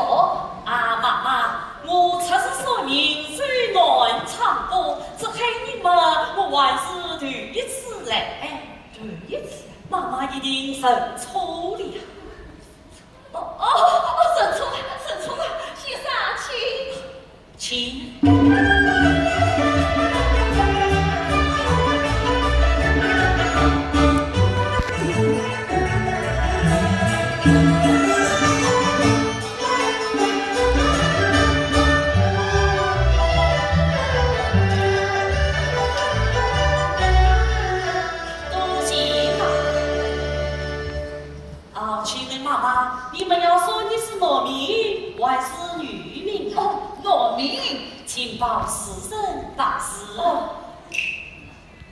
说。啊，妈妈，我才是说明最难唱歌，这黑你们我还是第一次来。第一次，妈妈一定认错了。认错了，认错了，先生请。多谢啊，亲爱的妈妈，你们要说你是农民还是渔民啊？农民。请报时辰大事。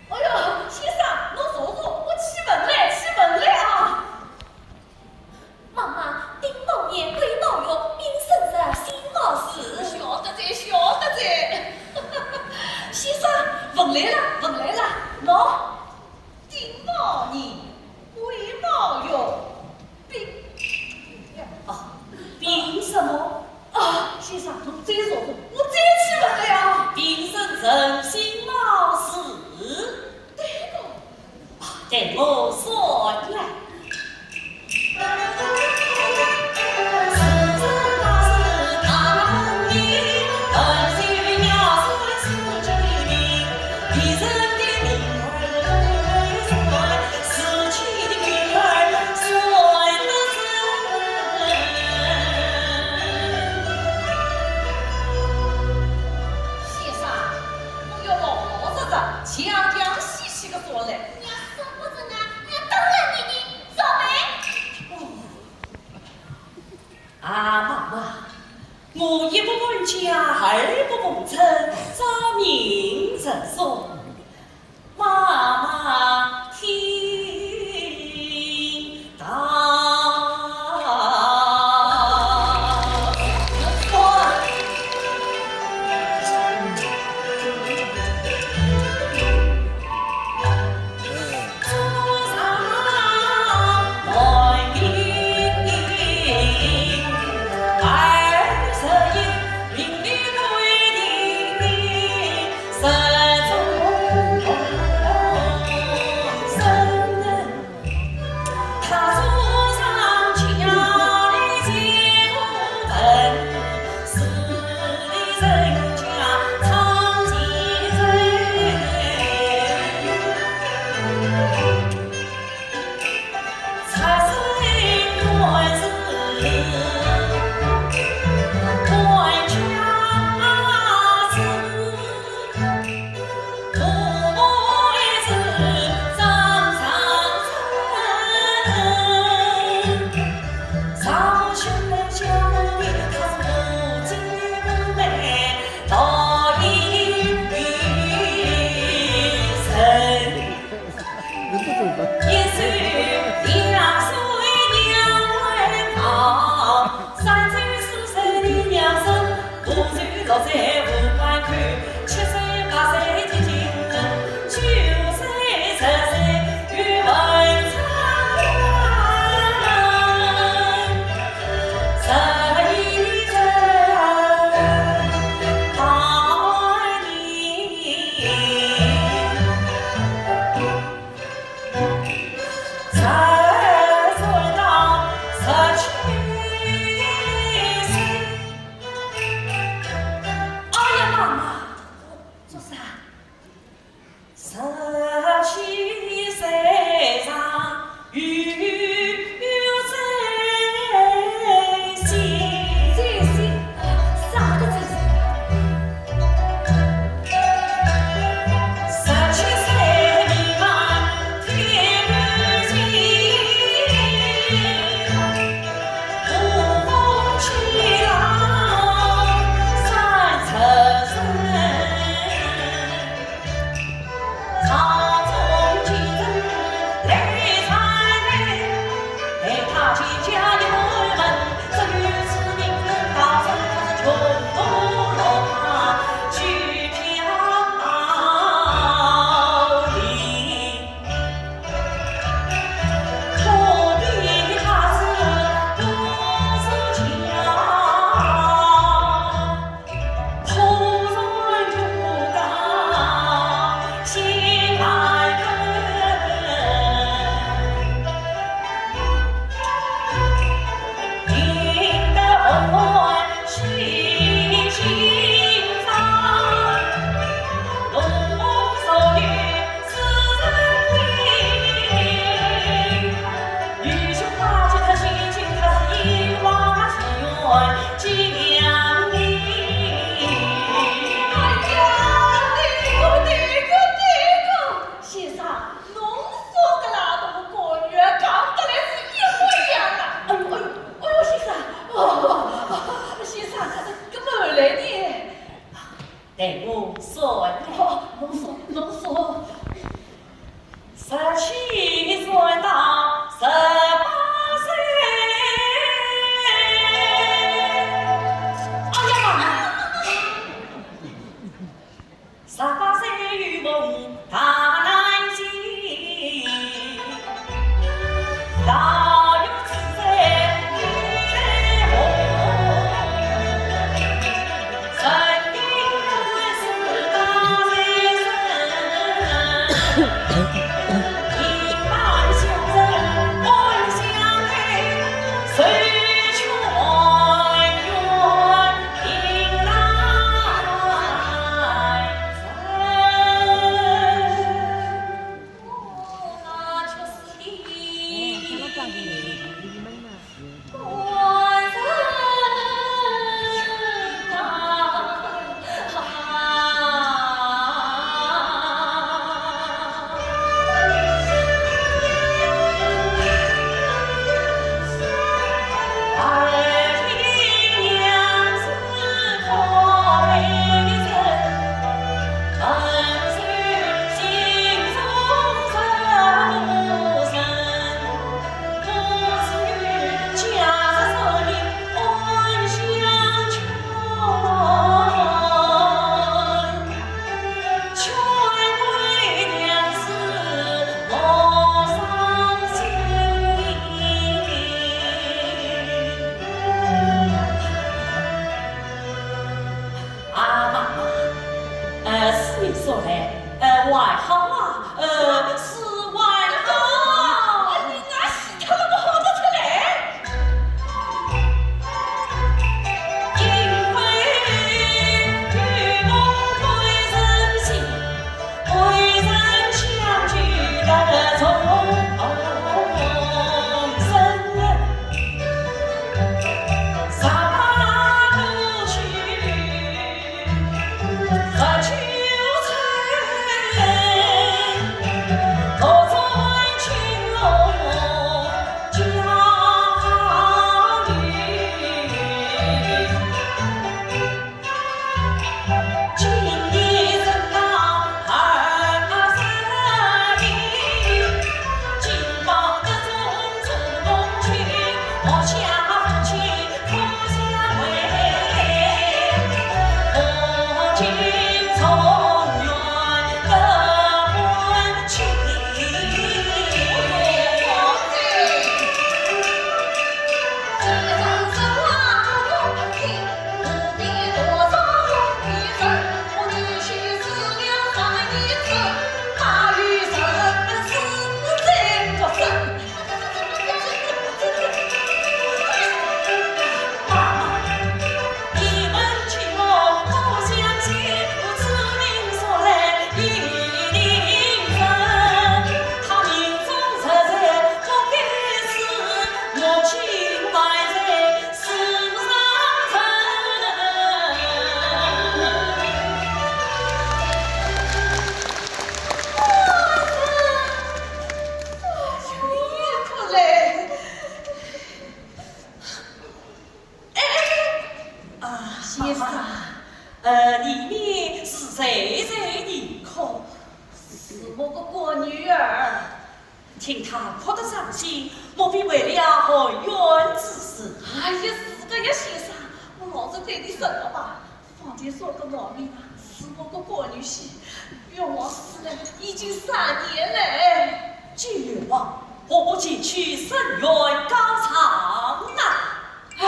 哎呦，先生，侬坐坐，我起门来，起门来啊！妈妈，丁某年癸卯月，丙申日，辛卯时。晓得在，晓得在。先生，问来了，问来了，喏，丁卯年癸卯月，丙。凭什么？先生，侬再坐坐，我再起门来啊！丙申辰辛卯时。给我说来。妈妈，我一不问家，二不问称，照明人说，妈妈听到。先生，这么来呢？待我说来。哦，侬说。17岁到18岁，哎呀妈妈！18岁与梦大难尽，大有自在雨后，神定是大财神。里面是谁在的哭？是我个过女儿，听她哭得伤心，莫非为了害冤之事？哎呀，是个呀，先生，我老子对你什么吧？坊间说个毛病啊，是我个过女婿，冤枉死了已经3年了。既冤枉，何不前去申冤告偿呢？唉。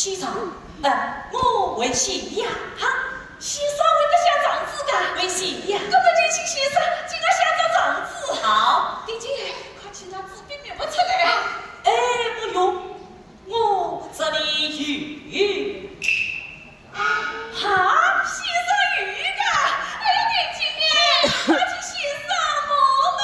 先生，我为先呀，哈，先生为得想长子噶？为先呀。那么就请先生今个想着长子。好，弟姐，快请他纸笔描不出来。哎，不用，我这里有。哈，先生有噶？哎呀，弟姐，快请先生忙啊！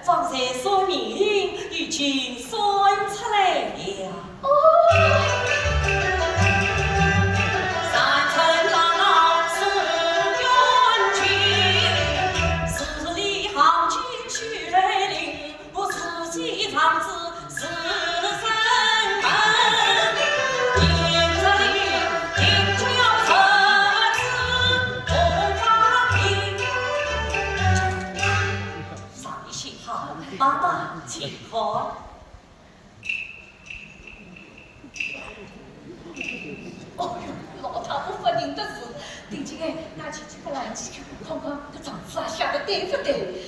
方才说明已经算出来了。三层廊廊四园群，十里行情雪岭，我四季长子四生门。迎着你金角车子红发缨，上一些好，妈妈请喝。哦哟，老太婆不认得字，弟姐哎，拿起这个篮子看看，这长子啊写的对不对？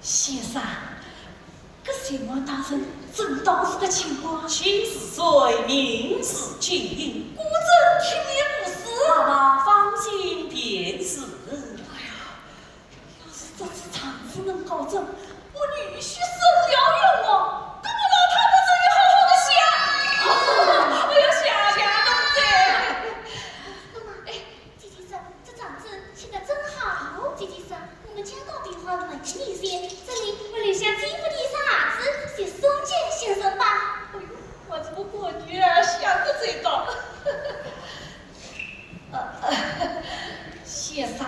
先生，这情况当成正当时的情况，妻是罪，命是金，果真听你不是。妈妈放心便是。哎呀，要是这次长子能搞正，我女婿生了用哦，那我老太婆真要好好的想。我要想想东西。妈妈，哎，姐姐说这长子写得真好。姐姐说我们家到电话门前一些，这里我留下金福的傻子写松剑先生吧。哎呦，我怎么过女儿想的这个？先生，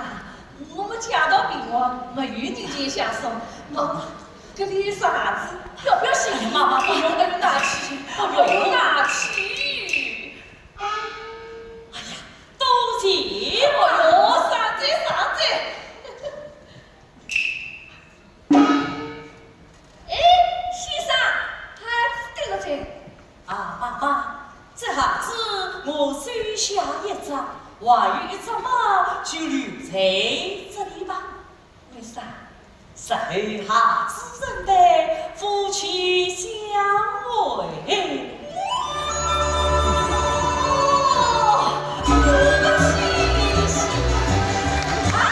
我们家到病了，没有你这想送。这里是啥子？要不要写？妈妈，哎呦，哎呦，拿起！哎呦，拿起！哎呀，多谢！哎呦，上嘴上嘴！哎，先生，还是对了嘴。啊，妈妈，这下子我收下一张，还有一张嘛，就留在这里吧。为啥？手下之人的夫妻心。